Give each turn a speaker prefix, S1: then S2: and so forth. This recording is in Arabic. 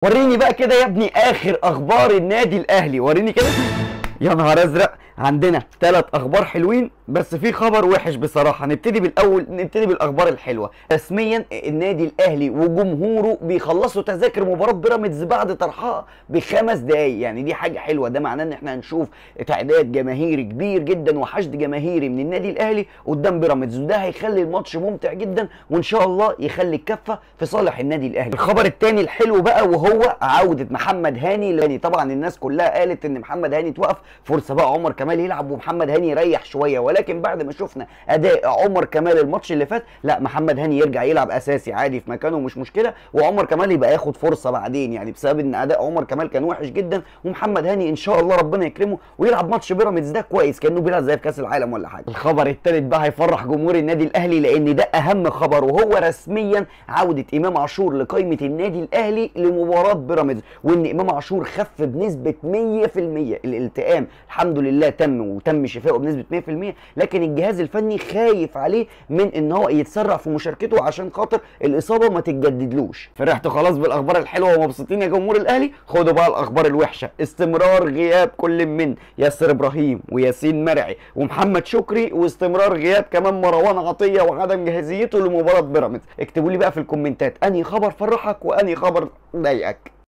S1: وريني بقى كده يا ابني اخر اخبار النادي الاهلي، وريني كده. يا نهار ازرق، عندنا 3 اخبار حلوين بس في خبر وحش بصراحه. نبتدي بالاخبار الحلوه. رسميا النادي الاهلي وجمهوره بيخلصوا تذاكر مباراه بيراميدز بعد طرحها ب5 دقايق، يعني دي حاجه حلوه. ده معناه ان احنا هنشوف تعداد جماهيري كبير جدا وحشد جماهيري من النادي الاهلي قدام بيراميدز، وده هيخلي الماتش ممتع جدا وان شاء الله يخلي الكفه في صالح النادي الاهلي. الخبر الثاني الحلو بقى وهو عوده محمد هاني. طبعا الناس كلها قالت ان محمد هاني توقف، فرصه بقى عمر كمال يلعب ومحمد هاني يريح شويه، ولكن بعد ما شفنا اداء عمر كمال الماتش اللي فات، لا محمد هاني يرجع يلعب اساسي عادي في مكانه مش مشكله، وعمر كمال يبقى ياخد فرصه بعدين، يعني بسبب ان اداء عمر كمال كان وحش جدا، ومحمد هاني ان شاء الله ربنا يكرمه ويلعب ماتش بيراميدز ده كويس كانه بيلعب زي في كاس العالم ولا حاجه. الخبر الثالث بقى هيفرح جمهور النادي الاهلي لان ده اهم خبر، وهو رسميا عوده امام عاشور لقائمه النادي الاهلي لمباراه بيراميدز، وان امام عاشور خف بنسبه 100%. الالتئام الحمد لله تم شفائه بنسبه 100%، لكن الجهاز الفني خايف عليه من ان هو يتسرع في مشاركته عشان خاطر الاصابه ما تتجددلوش. فرحتوا خلاص بالاخبار الحلوه ومبسوطين يا جمهور الاهلي؟ خدوا بقى الاخبار الوحشه. استمرار غياب كل من ياسر ابراهيم وياسين مرعي ومحمد شكري، واستمرار غياب كمان مروان عطيه وعدم جاهزيته لمباراه بيراميدز. اكتبوا لي بقى في الكومنتات انهي خبر فرحك وانهي خبر ضايقك.